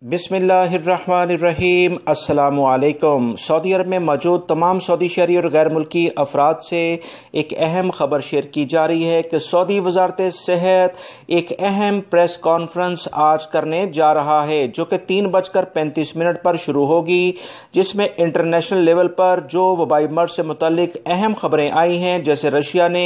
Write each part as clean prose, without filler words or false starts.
बिस्मिल्लाहिर्रहमानिर्रहीम। अस्सलामु अलैकुम। सऊदी अरब में मौजूद तमाम सऊदी शहरी और गैर मुल्की अफराद से एक अहम खबर शेयर की जा रही है कि सऊदी वजारत सेहत एक अहम प्रेस कॉन्फ्रेंस आज करने जा रहा है, जो कि 3:35 पर शुरू होगी, जिसमें इंटरनेशनल लेवल पर जो वबाई मर्ज से मुतल्लिक अहम खबरें आई हैं, जैसे रशिया ने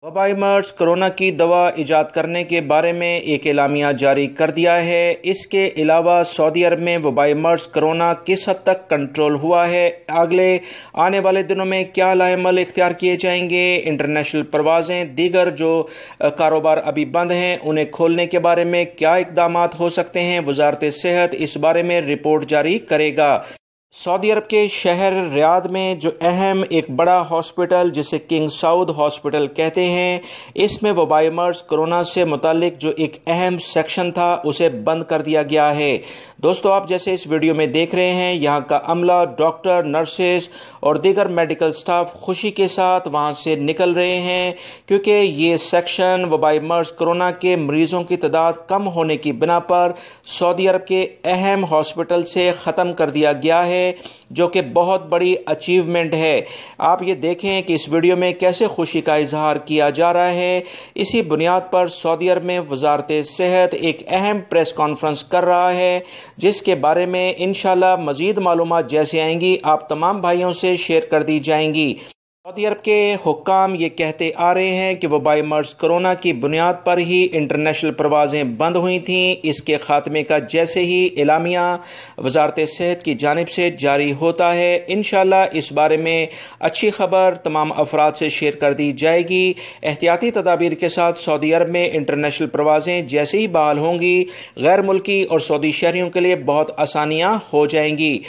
वबाई मर्ज कोरोना की दवा ईजाद करने के बारे में एक एलामिया जारी कर दिया है। इसके अलावा सऊदी अरब में वबाई मर्ज कोरोना किस हद तक कंट्रोल हुआ है, अगले आने वाले दिनों में क्या लाएमल इख्तियार किए जाएंगे, इंटरनेशनल परवाजें, दीगर जो कारोबार अभी बंद हैं उन्हें खोलने के बारे में क्या इकदाम हो सकते हैं, वजारत सेहत इस बारे में रिपोर्ट जारी करेगा। सऊदी अरब के शहर रियाद में जो अहम एक बड़ा हॉस्पिटल जिसे किंग साउद हॉस्पिटल कहते हैं, इसमें वबाई मर्ज कोरोना से मुतालिक जो एक अहम सेक्शन था उसे बंद कर दिया गया है। दोस्तों, आप जैसे इस वीडियो में देख रहे हैं, यहाँ का अमला, डॉक्टर, नर्सेस और दीगर मेडिकल स्टाफ खुशी के साथ वहाँ से निकल रहे हैं, क्योंकि ये सेक्शन वबाई मर्ज कोरोना के मरीजों की तादाद कम होने की बिना पर सऊदी अरब के अहम हॉस्पिटल से ख़त्म कर दिया गया है, जो कि बहुत बड़ी अचीवमेंट है। आप ये देखें कि इस वीडियो में कैसे खुशी का इजहार किया जा रहा है। इसी बुनियाद पर सऊदी अरब में वजारत सेहत एक अहम प्रेस कॉन्फ्रेंस कर रहा है, जिसके बारे में इंशाल्लाह मजीद मालूमात जैसे आएंगी आप तमाम भाइयों से शेयर कर दी जाएंगी। सऊदी अरब के हुक्काम ये कहते आ रहे हैं कि वबाई मर्ज कोरोना की बुनियाद पर ही इंटरनेशनल परवाजें बंद हुई थीं। इसके खात्मे का जैसे ही एलामिया वजारत सेहत की जानिब से जारी होता है, इंशाल्लाह इस बारे में अच्छी खबर तमाम अफराद से शेयर कर दी जाएगी। एहतियाती तदाबीर के साथ सऊदी अरब में इंटरनेशनल परवाजें जैसे ही बहाल होंगी, गैर मुल्की और सऊदी शहरियों के लिए बहुत आसानियाँ हो जाएंगी।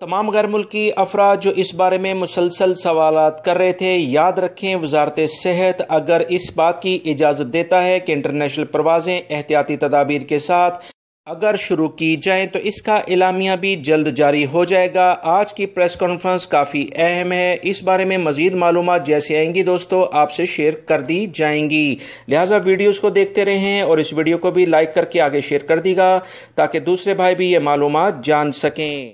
तमाम गैर मुल्की अफराद जो इस बारे में मुसलसल सवालात कर रहे थे, याद रखें वजारत सेहत अगर इस बात की इजाज़त देता है कि इंटरनेशनल परवाजें एहतियाती तदाबीर के साथ अगर शुरू की जाएं तो इसका एलामिया भी जल्द जारी हो जाएगा। आज की प्रेस कॉन्फ्रेंस काफ़ी अहम है, इस बारे में मजीद मालूमात जैसे आएंगी दोस्तों आपसे शेयर कर दी जाएंगी। लिहाजा वीडियोस को देखते रहें और इस वीडियो को भी लाइक करके आगे शेयर कर दीगा, ताकि दूसरे भाई भी ये मालूमात जान सकें।